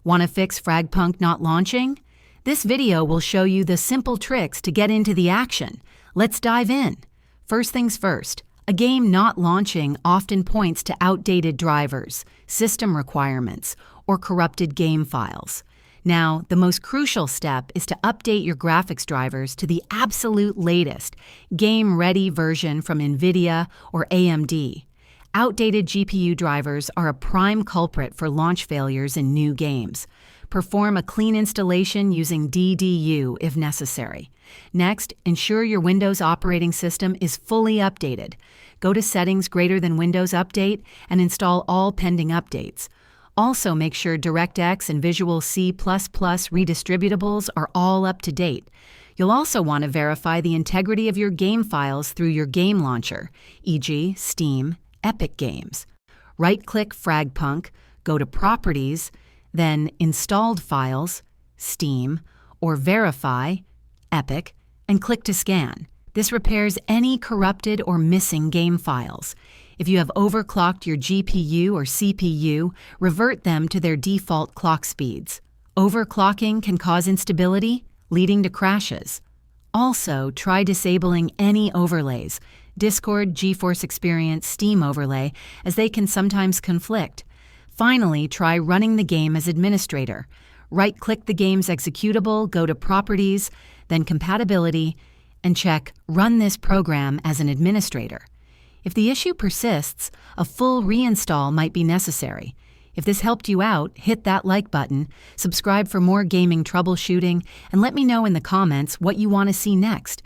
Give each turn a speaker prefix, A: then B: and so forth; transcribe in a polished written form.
A: Want to fix FragPunk not launching? This video will show you the simple tricks to get into the action. Let's dive in. First things first, a game not launching often points to outdated drivers, system requirements, or corrupted game files. Now, the most crucial step is to update your graphics drivers to the absolute latest, game-ready version from NVIDIA or AMD. Outdated GPU drivers are a prime culprit for launch failures in new games. Perform a clean installation using DDU if necessary. Next, ensure your Windows operating system is fully updated. Go to Settings greater than Windows Update and install all pending updates. Also, make sure DirectX and Visual C++ redistributables are all up to date. You'll also want to verify the integrity of your game files through your game launcher, e.g. Steam, Epic Games. Right-click FragPunk, go to Properties, then Installed Files, Steam, or Verify, Epic, and click to scan. This repairs any corrupted or missing game files. If you have overclocked your GPU or CPU, revert them to their default clock speeds. Overclocking can cause instability, leading to crashes. Also, try disabling any overlays, Discord, GeForce Experience, Steam overlay, as they can sometimes conflict. Finally, try running the game as administrator. Right-click the game's executable, go to Properties, then Compatibility, and check Run this program as an administrator. If the issue persists, a full reinstall might be necessary. If this helped you out, hit that like button, subscribe for more gaming troubleshooting, and let me know in the comments what you want to see next.